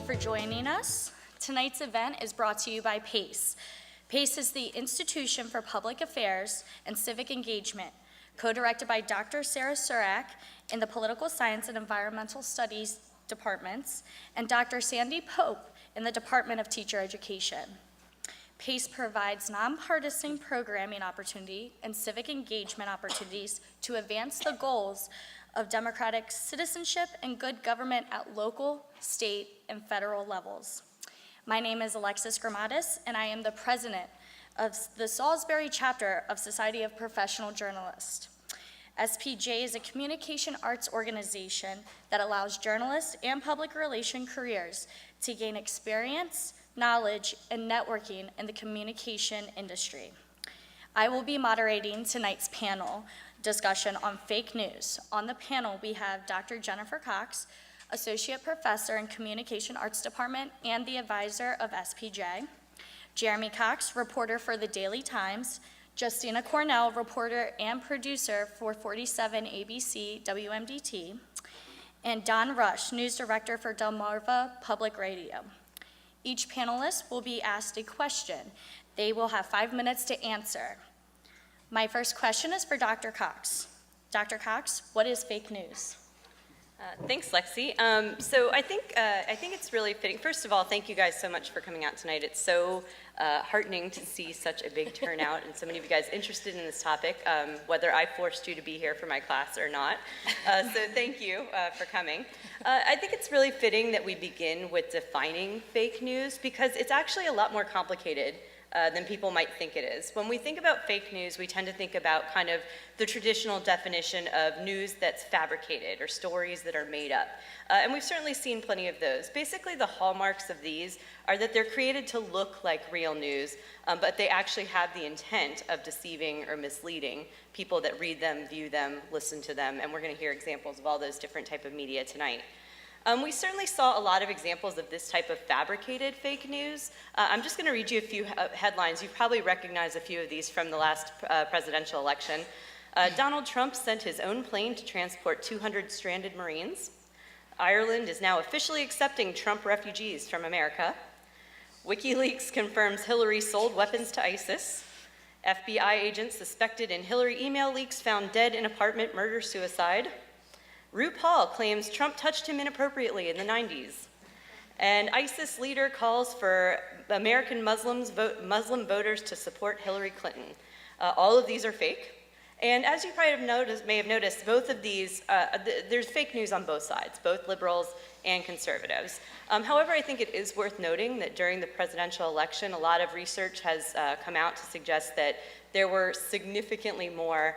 For joining us. Tonight's event is brought to you by PACE. PACE is the Institution for Public Affairs and Civic Engagement, co-directed by Dr. Sarah Surak in the Political Science and Environmental Studies departments, and Dr. Sandy Pope in the Department of Teacher Education. PACE provides nonpartisan programming opportunity and civic engagement opportunities to advance the goals of democratic citizenship and good government at local, state, and federal levels. My name is Alexis Gramatis, and I am the president of the Salisbury chapter of Society of Professional Journalists. SPJ is a communication arts organization that allows journalists and public relation careers to gain experience, knowledge, and networking in the communication industry. I will be moderating tonight's panel discussion on fake news. On the panel, we have Dr. Jennifer Cox, Associate Professor in Communication Arts Department and the advisor of SPJ, Jeremy Cox, reporter for the Daily Times, Justina Cornell, reporter and producer for 47 ABC WMDT, and Don Rush, news director for Delmarva Public Radio. Each panelist will be asked a question. They will have 5 minutes to answer. My first question is for Dr. Cox. Dr. Cox, what is fake news? Thanks, Lexi. So I think it's really fitting. First of all, thank you guys so much for coming out tonight. It's so heartening to see such a big turnout and so many of you guys interested in this topic, whether I forced you to be here for my class or not. So thank you for coming. I think it's really fitting that we begin with defining fake news because it's actually a lot more complicated than people might think it is. When we think about fake news, we tend to think about kind of the traditional definition of news that's fabricated or stories that are made up. And we've certainly seen plenty of those. Basically, the hallmarks of these are that they're created to look like real news, but they actually have the intent of deceiving or misleading people that read them, view them, listen to them, and we're going to hear examples of all those different type of media tonight. We certainly saw a lot of examples of this type of fabricated fake news. I'm just going to read you a few headlines. You've probably recognized a few of these from the last presidential election. Donald Trump sent his own plane to transport 200 stranded Marines. Ireland is now officially accepting Trump refugees from America. WikiLeaks confirms Hillary sold weapons to ISIS. FBI agents suspected in Hillary email leaks found dead in apartment murder-suicide. RuPaul claims Trump touched him inappropriately in the 90s. And ISIS leader calls for American Muslim voters to support Hillary Clinton. All of these are fake. And as you probably may have noticed, both of these, there's fake news on both sides, both liberals and conservatives. However, I think it is worth noting that during the presidential election, a lot of research has come out to suggest that there were significantly more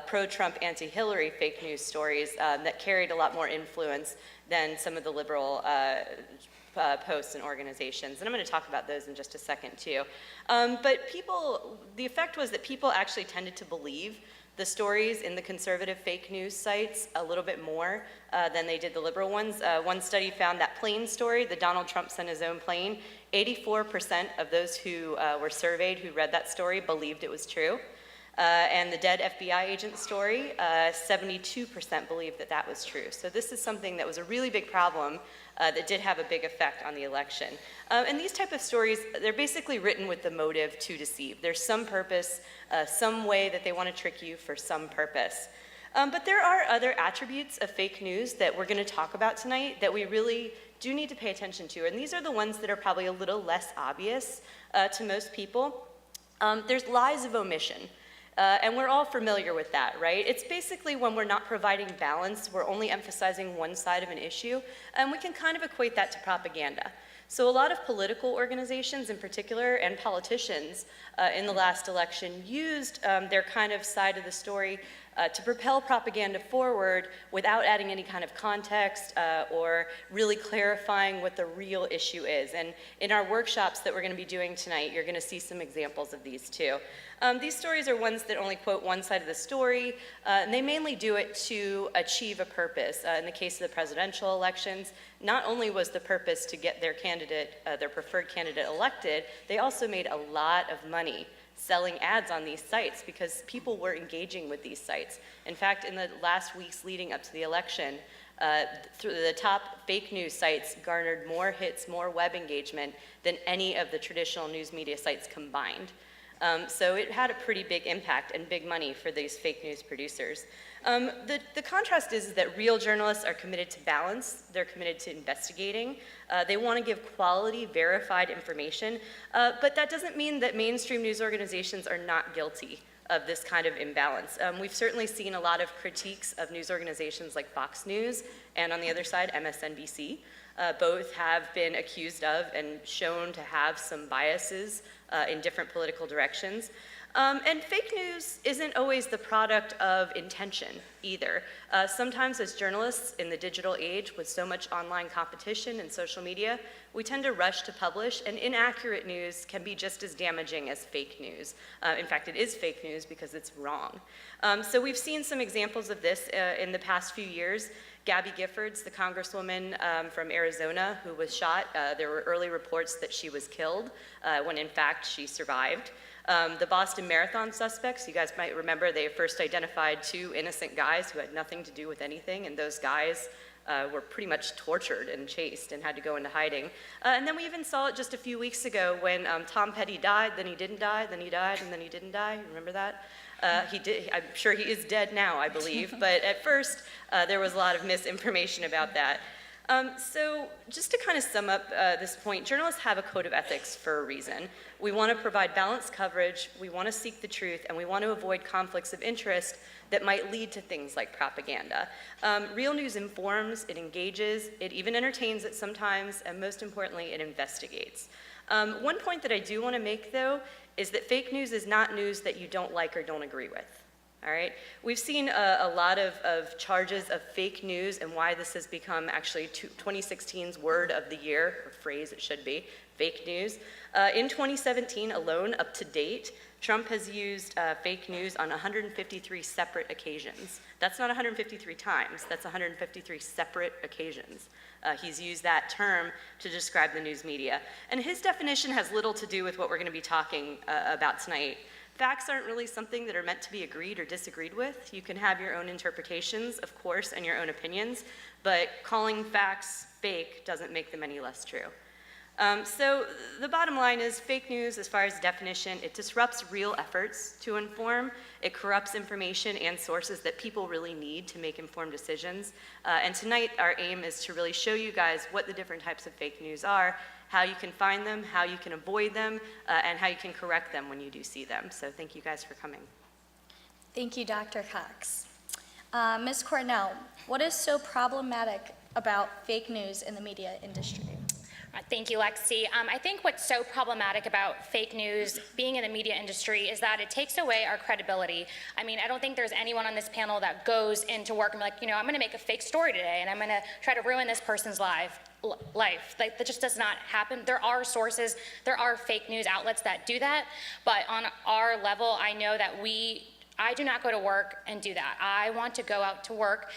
pro-Trump, anti-Hillary fake news stories that carried a lot more influence than some of the liberal posts and organizations. And I'm going to talk about those in just a second too. But the effect was that people actually tended to believe the stories in the conservative fake news sites a little bit more than they did the liberal ones. One study found that plane story, the Donald Trump sent his own plane, 84% of those who were surveyed who read that story believed it was true. And the dead FBI agent story, 72% believed that that was true. So this is something that was a really big problem that did have a big effect on the election. And these type of stories, they're basically written with the motive to deceive. There's some purpose, some way that they want to trick you for some purpose. But there are other attributes of fake news that we're going to talk about tonight that we really do need to pay attention to. And these are the ones that are probably a little less obvious to most people. There's lies of omission. And we're all familiar with that, right? It's basically when we're not providing balance, we're only emphasizing one side of an issue, and we can kind of equate that to propaganda. So a lot of political organizations in particular, and politicians in the last election used their kind of side of the story to propel propaganda forward without adding any kind of context or really clarifying what the real issue is. And in our workshops that we're going to be doing tonight, you're going to see some examples of these too. These stories are ones that only quote one side of the story, and they mainly do it to achieve a purpose. In the case of the presidential elections, not only was the purpose to get their candidate, their preferred candidate elected, they also made a lot of money selling ads on these sites because people were engaging with these sites. In fact, in the last weeks leading up to the election, through the top fake news sites garnered more hits, more web engagement than any of the traditional news media sites combined. So it had a pretty big impact and big money for these fake news producers. The contrast is that real journalists are committed to balance, they're committed to investigating, they want to give quality, verified information, but that doesn't mean that mainstream news organizations are not guilty of this kind of imbalance. We've certainly seen a lot of critiques of news organizations like Fox News and on the other side, MSNBC. Both have been accused of and shown to have some biases in different political directions. And fake news isn't always the product of intention either. Sometimes as journalists in the digital age with so much online competition and social media, we tend to rush to publish, and inaccurate news can be just as damaging as fake news. In fact, it is fake news because it's wrong. So we've seen some examples of this in the past few years. Gabby Giffords, the congresswoman from Arizona who was shot, there were early reports that she was killed when in fact she survived. The Boston Marathon suspects, you guys might remember, they first identified 2 innocent guys who had nothing to do with anything, and those guys were pretty much tortured and chased and had to go into hiding. And then we even saw it just a few weeks ago when Tom Petty died, then he didn't die, then he died, and then he didn't die. Remember that? I'm sure he is dead now, I believe, but at first there was a lot of misinformation about that. So just to kind of sum up this point, journalists have a code of ethics for a reason. We want to provide balanced coverage, we want to seek the truth, and we want to avoid conflicts of interest that might lead to things like propaganda. Real news informs, it engages, it even entertains it sometimes, and most importantly, it investigates. One point that I do want to make, though, is that fake news is not news that you don't like or don't agree with. All right? We've seen a lot of charges of fake news and why this has become actually 2016's word of the year, or phrase it should be, fake news. In 2017 alone, up to date, Trump has used fake news on 153 separate occasions. That's not 153 times, that's 153 separate occasions. He's used that term to describe the news media. And his definition has little to do with what we're going to be talking about tonight. Facts aren't really something that are meant to be agreed or disagreed with. You can have your own interpretations, of course, and your own opinions, but calling facts fake doesn't make them any less true. So the bottom line is fake news, as far as definition, it disrupts real efforts to inform. It corrupts information and sources that people really need to make informed decisions. And tonight, our aim is to really show you guys what the different types of fake news are, how you can find them, how you can avoid them, and how you can correct them when you do see them. So thank you guys for coming. Thank you, Dr. Cox. Ms. Cornell, what is so problematic about fake news in the media industry? Thank you, Lexi. I think what's so problematic about fake news being in the media industry is that it takes away our credibility. I mean, I don't think there's anyone on this panel that goes into work and like, you know, I'm going to make a fake story today and I'm going to try to ruin this person's life. Like, that just does not happen. There are sources, there are fake news outlets that do that, but on our level, I know that I do not go to work and do that. I want to go out to work,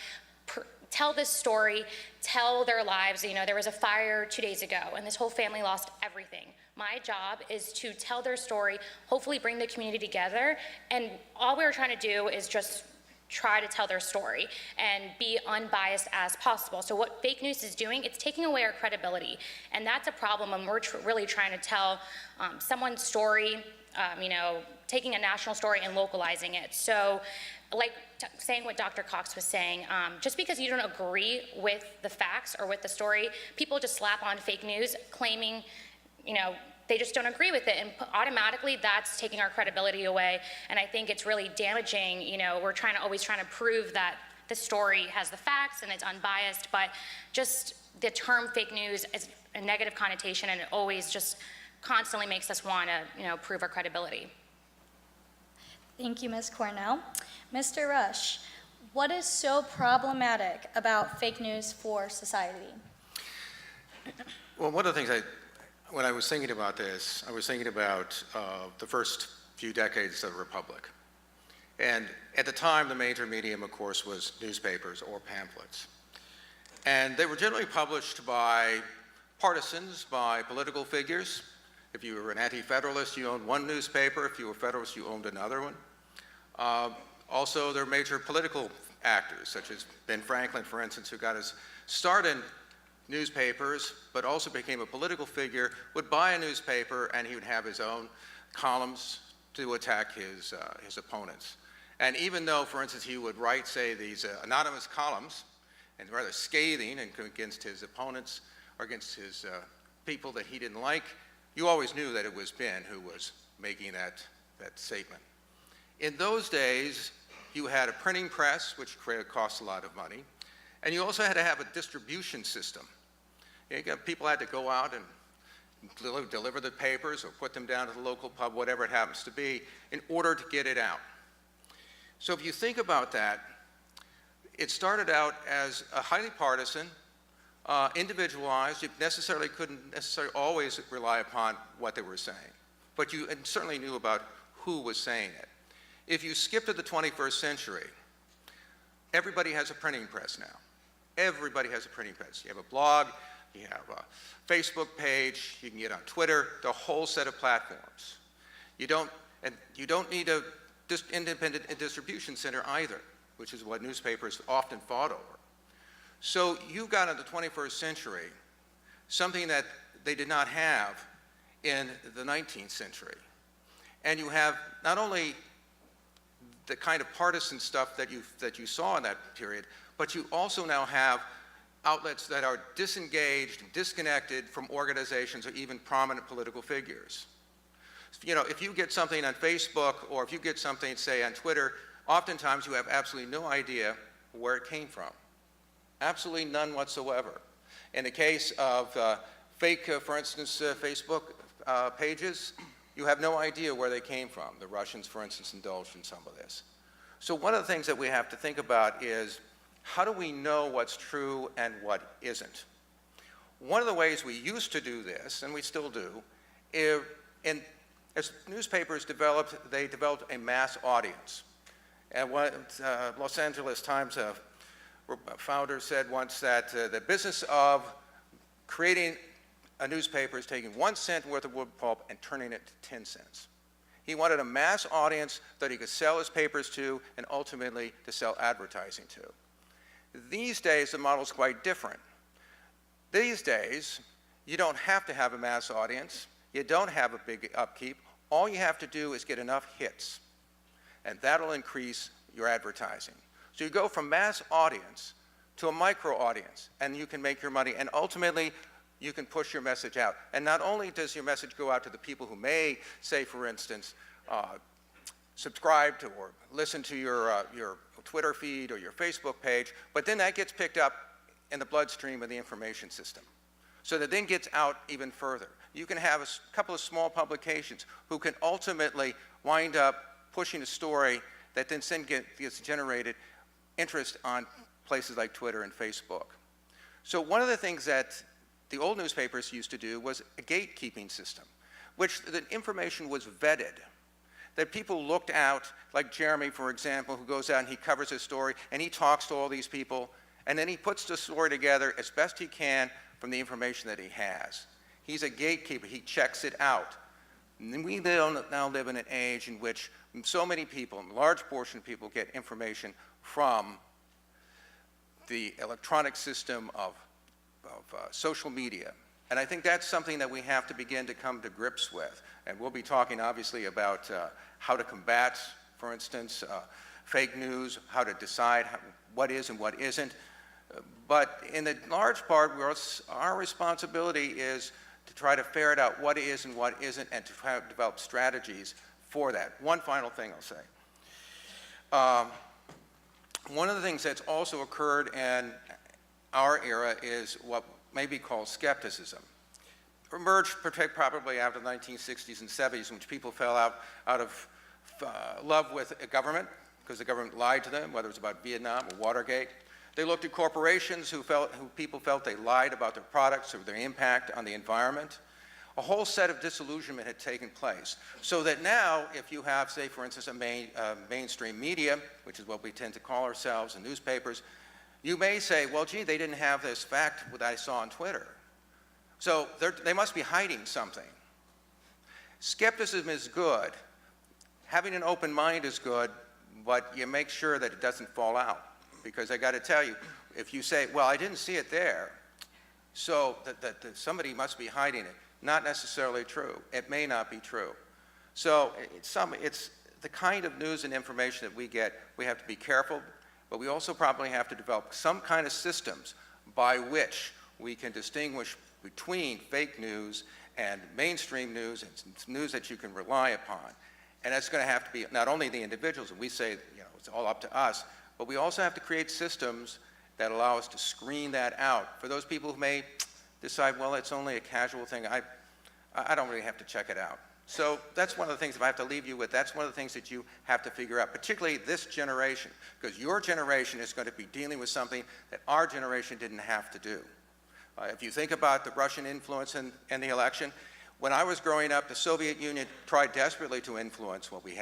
tell this story, tell their lives. You know, there was a fire 2 days ago and this whole family lost everything. My job is to tell their story, hopefully bring the community together, and all we're trying to do is just try to tell their story and be unbiased as possible. So what fake news is doing, it's taking away our credibility, and that's a problem when we're really trying to tell someone's story, you know, taking a national story and localizing it. So like saying what Dr. Cox was saying, just because you don't agree with the facts or with the story, people just slap on fake news claiming, you know, they just don't agree with it, and automatically that's taking our credibility away. And I think it's really damaging. You know, we're always trying to prove that the story has the facts and it's unbiased, but just the term fake news is a negative connotation, and it always just constantly makes us want to, you know, prove our credibility. Thank you, Ms. Cornell. Mr. Rush, what is so problematic about fake news for society? Well, one of the things when I was thinking about this, I was thinking about the first few decades of the Republic. And at the time, the major medium, of course, was newspapers or pamphlets. And they were generally published by partisans, by political figures. If you were an anti-federalist, you owned one newspaper. If you were a federalist, you owned another one. Also, there were major political actors, such as Ben Franklin, for instance, who got his start in newspapers, but also became a political figure, would buy a newspaper, and he would have his own columns to attack his opponents. And even though, for instance, he would write, say, these anonymous columns, and rather scathing and against his opponents or against his people that he didn't like, you always knew that it was Ben who was making that statement. In those days, you had a printing press, which cost a lot of money, and you also had to have a distribution system. People had to go out and deliver the papers or put them down to the local pub, whatever it happens to be, in order to get it out. So if you think about that, it started out as a highly partisan, individualized. You couldn't necessarily always rely upon what they were saying, but you certainly knew about who was saying it. If you skip to the 21st century, everybody has a printing press now. Everybody has a printing press. You have a blog, you have a Facebook page, you can get on Twitter, the whole set of platforms. You don't need a independent distribution center either, which is what newspapers often fought over. So you got in the 21st century something that they did not have in the 19th century. And you have not only the kind of partisan stuff that you saw in that period, but you also now have outlets that are disengaged and disconnected from organizations or even prominent political figures. If you get something on Facebook or if you get something, say, on Twitter, oftentimes you have absolutely no idea where it came from. Absolutely none whatsoever. In the case of fake, for instance, Facebook pages, you have no idea where they came from. The Russians, for instance, indulged in some of this. So one of the things that we have to think about is, how do we know what's true and what isn't? One of the ways we used to do this, and we still do, as newspapers developed, they developed a mass audience. And what Los Angeles Times founder said once that the business of creating a newspaper is taking 1 cent worth of wood pulp and turning it to 10 cents. He wanted a mass audience that he could sell his papers to and ultimately to sell advertising to. These days, the model is quite different. These days, you don't have to have a mass audience. You don't have a big upkeep. All you have to do is get enough hits, and that'll increase your advertising. So you go from mass audience to a micro audience, and you can make your money, and ultimately, you can push your message out. And not only does your message go out to the people who may, say, for instance, subscribe to or listen to your Twitter feed or your Facebook page, but then that gets picked up in the bloodstream of the information system. So that then gets out even further. You can have a couple of small publications who can ultimately wind up pushing a story that then gets generated interest on places like Twitter and Facebook. So one of the things that the old newspapers used to do was a gatekeeping system, which the information was vetted, that people looked out, like Jeremy, for example, who goes out and he covers a story, and he talks to all these people, and then he puts the story together as best he can from the information that he has. He's a gatekeeper. He checks it out. And we now live in an age in which so many people, a large portion of people, get information from the electronic system of social media. And I think that's something that we have to begin to come to grips with. And we'll be talking, obviously, about how to combat, for instance, fake news, how to decide what is and what isn't. But in the large part, our responsibility is to try to ferret out what is and what isn't, and to try to develop strategies for that. One final thing I'll say. One of the things that's also occurred in our era is what may be called skepticism. Emerged probably after the 1960s and 70s, when people fell out of love with a government because the government lied to them, whether it's about Vietnam or Watergate. They looked at corporations who people felt they lied about their products or their impact on the environment. A whole set of disillusionment had taken place. So that now, if you have, say, for instance, a mainstream media, which is what we tend to call ourselves, and newspapers, you may say, well, gee, they didn't have this fact that I saw on Twitter. So they must be hiding something. Skepticism is good. Having an open mind is good, but you make sure that it doesn't fall out. Because I got to tell you, if you say, well, I didn't see it there, so that somebody must be hiding it, not necessarily true. It may not be true. So it's the kind of news and information that we get, we have to be careful, but we also probably have to develop some kind of systems by which we can distinguish between fake news and mainstream news and news that you can rely upon. And that's going to have to be not only the individuals, and we say, it's all up to us, but we also have to create systems that allow us to screen that out. For those people who may decide, well, it's only a casual thing, I don't really have to check it out. So that's one of the things, if I have to leave you with, that's one of the things that you have to figure out, particularly this generation, because your generation is going to be dealing with something that our generation didn't have to do. If you think about the Russian influence in the election, when I was growing up, the Soviet Union tried desperately to influence what we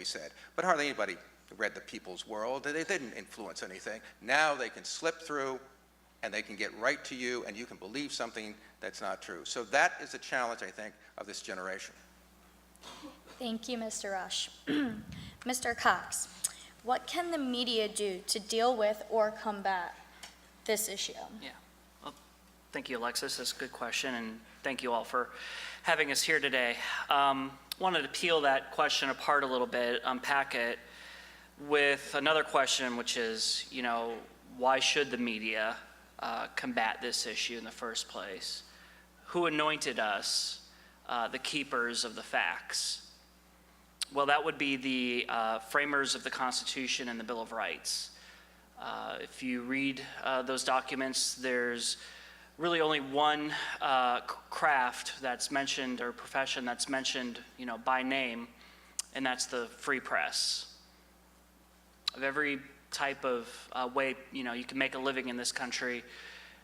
said, but hardly anybody read the People's World. They didn't influence anything. Now they can slip through and they can get right to you and you can believe something that's not true. So that is a challenge, I think, of this generation. Thank you, Mr. Rush. Mr. Cox, what can the media do to deal with or combat this issue? Yeah. Well, thank you, Alexis. That's a good question, and thank you all for having us here today. Wanted to peel that question apart a little bit, unpack it with another question, which is, why should the media combat this issue in the first place? Who anointed us the keepers of the facts? Well, that would be the framers of the Constitution and the Bill of Rights. If you read those documents, there's really only one craft that's mentioned, or profession that's mentioned, by name, and that's the free press. Of every type of way, you can make a living in this country,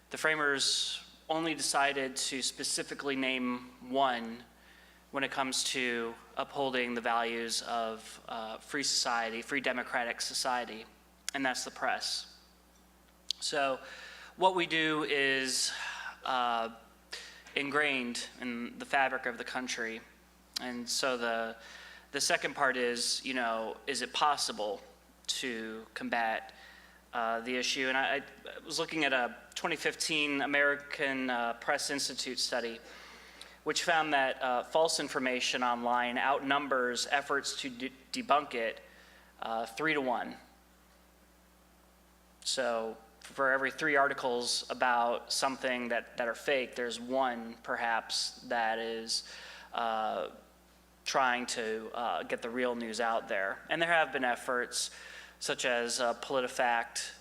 the framers only decided to specifically name one when it comes to upholding the values of free society, free democratic society, and that's the press. So what we do is ingrained in the fabric of the country. And so the second part is, is it possible to combat the issue? And I was looking at a 2015 American Press Institute study, which found that false information online outnumbers efforts to debunk it 3 to 1. So for every 3 articles about something that are fake, there's one perhaps that is trying to get the real news out there. And there have been efforts such as PolitiFact,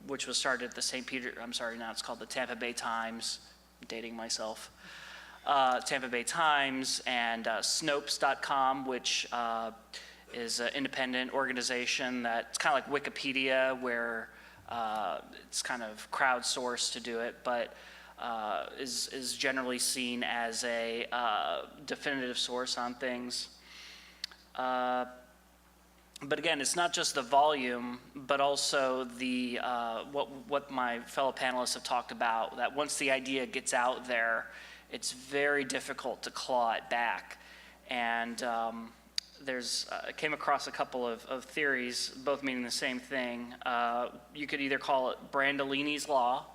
which was started at the now it's called the Tampa Bay Times, I'm dating myself. Tampa Bay Times and Snopes.com, which is an independent organization that's kind of like Wikipedia, where it's kind of crowdsourced to do it, but is generally seen as a definitive source on things. But again, it's not just the volume, but also the what my fellow panelists have talked about, that once the idea gets out there, it's very difficult to claw it back. And I came across a couple of theories, both meaning the same thing. You could either call it Brandolini's Law.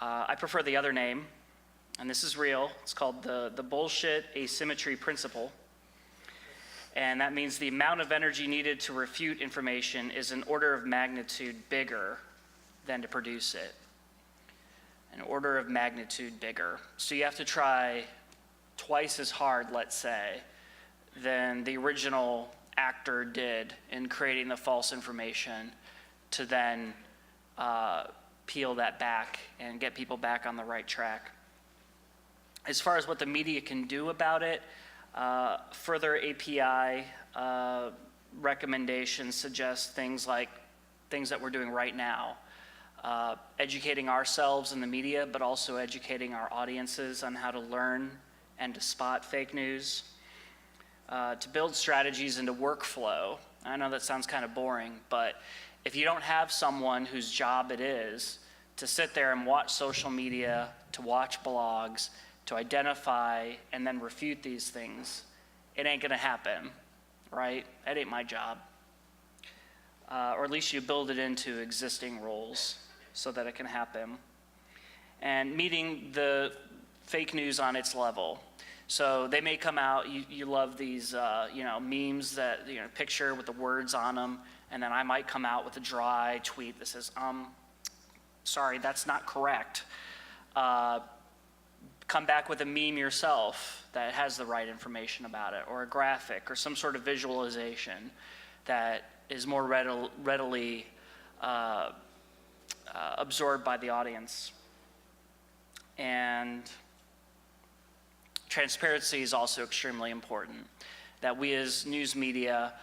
I prefer the other name, and this is real. It's called the bullshit asymmetry principle. And that means the amount of energy needed to refute information is an order of magnitude bigger than to produce it. An order of magnitude bigger. So you have to try twice as hard, let's say, than the original actor did in creating the false information to then peel that back and get people back on the right track. As far as what the media can do about it, further API recommendations suggest things like things that we're doing right now, educating ourselves in the media, but also educating our audiences on how to learn and to spot fake news, to build strategies into workflow. I know that sounds kind of boring, but if you don't have someone whose job it is to sit there and watch social media, to watch blogs, to identify and then refute these things, it ain't gonna happen, right? That ain't my job. Or at least you build it into existing roles so that it can happen. And meeting the fake news on its level. So they may come out, you love these, memes that, picture with the words on them, and then I might come out with a dry tweet that says, sorry, that's not correct. Come back with a meme yourself that has the right information about it, or a graphic, or some sort of visualization that is more readily absorbed by the audience. And transparency is also extremely important, that we as news media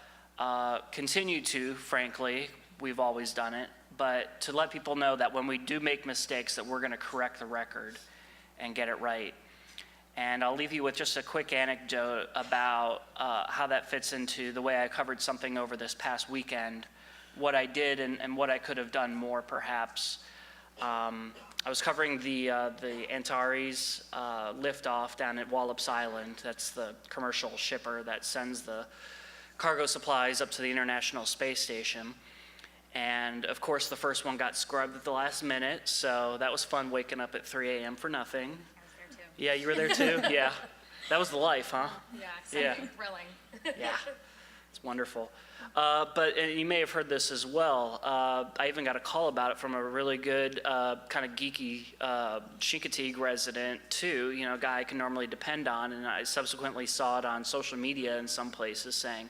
continue to, frankly, we've always done it, but to let people know that when we do make mistakes that we're going to correct the record and get it right. And I'll leave you with just a quick anecdote about how that fits into the way I covered something over this past weekend, what I did and what I could have done more perhaps. I was covering the Antares liftoff down at Wallops Island. That's the commercial shipper that sends the cargo supplies up to the International Space Station. And of course, the first one got scrubbed at the last minute, so that was fun waking up at 3 a.m. for nothing. I was there too. Yeah, you were there too? Yeah. That was the life, huh? Yeah, exciting, thrilling. Yeah, it's wonderful. But you may have heard this as well. I even got a call about it from a really good, kind of geeky Chincoteague resident too, a guy I can normally depend on, and I subsequently saw it on social media in some places saying,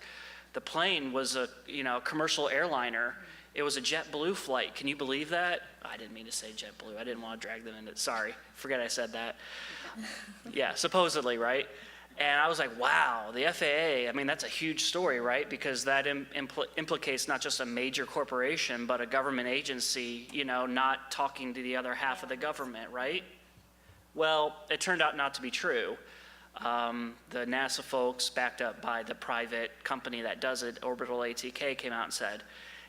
the plane was a commercial airliner. It was a JetBlue flight. Can you believe that? I didn't mean to say JetBlue. I didn't want to drag them into it. Sorry, forget I said that. Yeah, supposedly, right? And I was like, wow, the FAA, I mean, that's a huge story, right? Because that implicates not just a major corporation, but a government agency, not talking to the other half of the government, right? Well, it turned out not to be true. The NASA folks, backed up by the private company that does it, Orbital ATK, came out and said,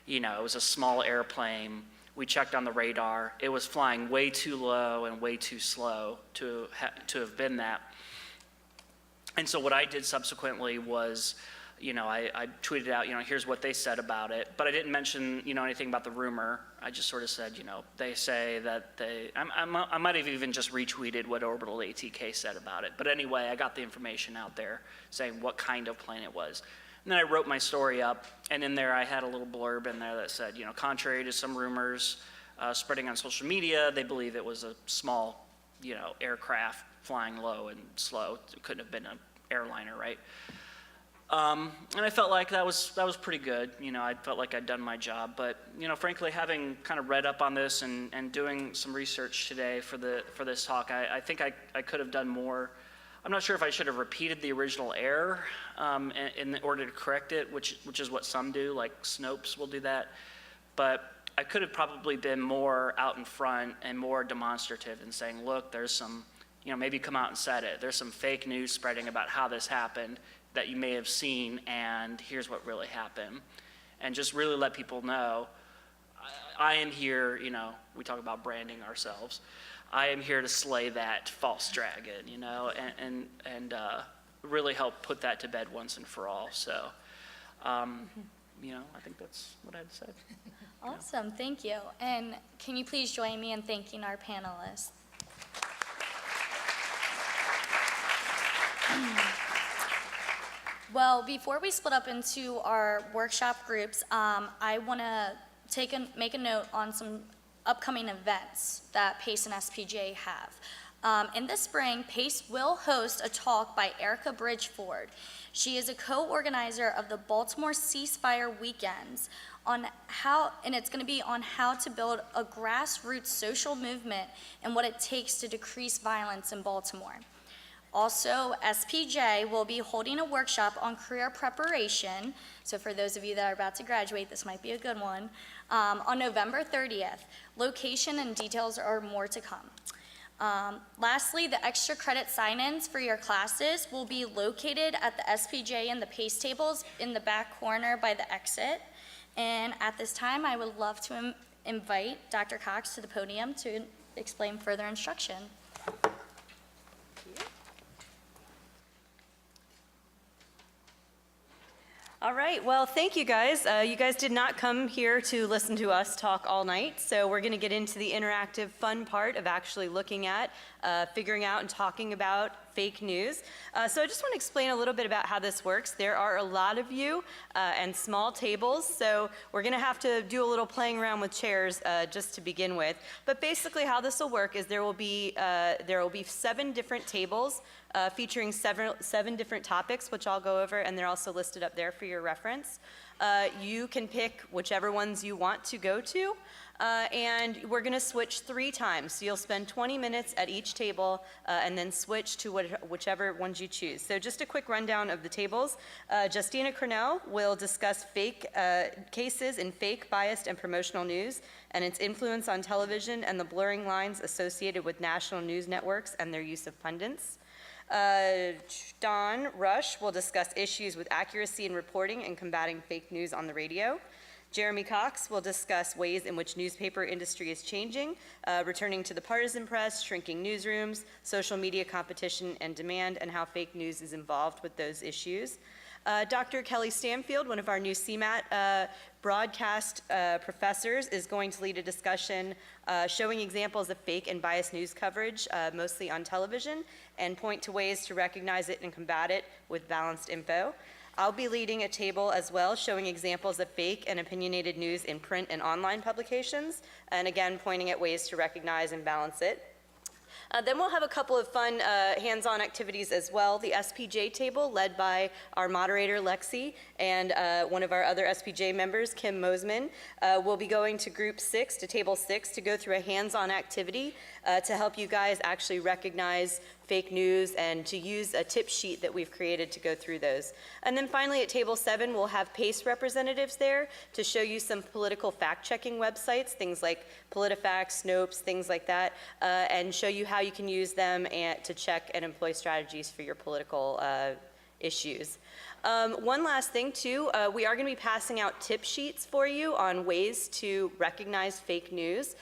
it was a small airplane. We checked on the radar. It was flying way too low and way too slow to have been that. And so what I did subsequently was, I tweeted out, here's what they said about it. But I didn't mention, anything about the rumor. I just sort of said, they say that I might have even just retweeted what Orbital ATK said about it. But anyway, I got the information out there saying what kind of plane it was. And then I wrote my story up, and in there I had a little blurb in there that said, contrary to some rumors spreading on social media, they believe it was a small, aircraft flying low and slow. It couldn't have been an airliner, right? And I felt like that was pretty good. I felt like I'd done my job. But frankly, having kind of read up on this and doing some research today for this talk, I think I could have done more. I'm not sure if I should have repeated the original error in order to correct it, which is what some do, like Snopes will do that. But I could have probably been more out in front and more demonstrative in saying, look, there's some, maybe come out and said it. There's some fake news spreading about how this happened that you may have seen, and here's what really happened. And just really let people know, I am here, we talk about branding ourselves. I am here to slay that false dragon, and really help put that to bed once and for all. So, I think that's what I had to say. Awesome, thank you. And can you please join me in thanking our panelists? Well, before we split up into our workshop groups, I want to make a note on some upcoming events that PACE and SPJ have. In the spring, PACE will host a talk by Erica Bridgeford. She is a co-organizer of the Baltimore Ceasefire Weekends and it's going to be on how to build a grassroots social movement and what it takes to decrease violence in Baltimore. Also, SPJ will be holding a workshop on career preparation. So for those of you that are about to graduate, this might be a good one. On November 30th. Location and details are more to come. Lastly, the extra credit sign-ins for your classes will be located at the SPJ and the PACE tables in the back corner by the exit. And at this time, I would love to invite Dr. Cox to the podium to explain further instruction. All right, well, thank you guys. You guys did not come here to listen to us talk all night, so we're going to get into the interactive, fun part of actually looking at, figuring out, and talking about fake news. So I just want to explain a little bit about how this works. There are a lot of you and small tables, so we're going to have to do a little playing around with chairs just to begin with. But basically how this will work is there will be 7 different tables featuring seven different topics, which I'll go over, and they're also listed up there for your reference. You can pick whichever ones you want to go to, and we're going to switch 3 times. So you'll spend 20 minutes at each table and then switch to whichever ones you choose. So just a quick rundown of the tables. Justina Cornell will discuss fake cases in fake, biased, and promotional news and its influence on television and the blurring lines associated with national news networks and their use of pundits. Don Rush will discuss issues with accuracy in reporting and combating fake news on the radio. Jeremy Cox will discuss ways in which newspaper industry is changing, returning to the partisan press, shrinking newsrooms, social media competition and demand, and how fake news is involved with those issues. Dr. Kelly Stanfield, one of our new CMAT broadcast professors, is going to lead a discussion showing examples of fake and biased news coverage, mostly on television, and point to ways to recognize it and combat it with balanced info. I'll be leading a table as well showing examples of fake and opinionated news in print and online publications, and again pointing at ways to recognize and balance it. Then we'll have a couple of fun hands-on activities as well. The SPJ table, led by our moderator, Lexi, and one of our other SPJ members, Kim Mosman, will be going to group 6, to table 6, to go through a hands-on activity to help you guys actually recognize fake news and to use a tip sheet that we've created to go through those. And then finally at table 7, we'll have PACE representatives there to show you some political fact-checking websites, things like PolitiFact, Snopes, things like that, and show you how you can use them to check and employ strategies for your political issues. One last thing too, we are going to be passing out tip sheets for you on ways to recognize fake news.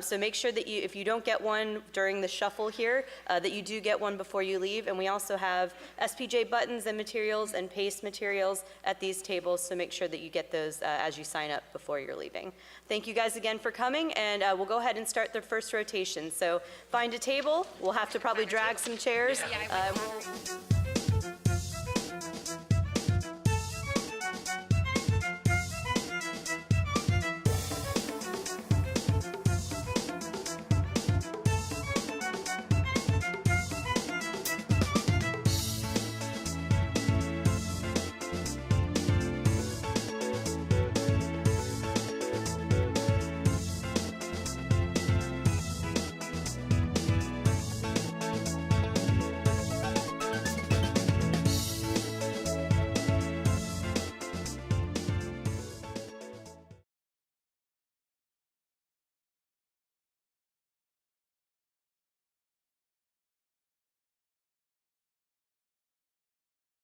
So make sure that if you don't get one during the shuffle here, that you do get one before you leave. And we also have SPJ buttons and materials and PACE materials at these tables, so make sure that you get those as you sign up before you're leaving. Thank you guys again for coming, and we'll go ahead and start the first rotation. So find a table. We'll have to probably drag some chairs.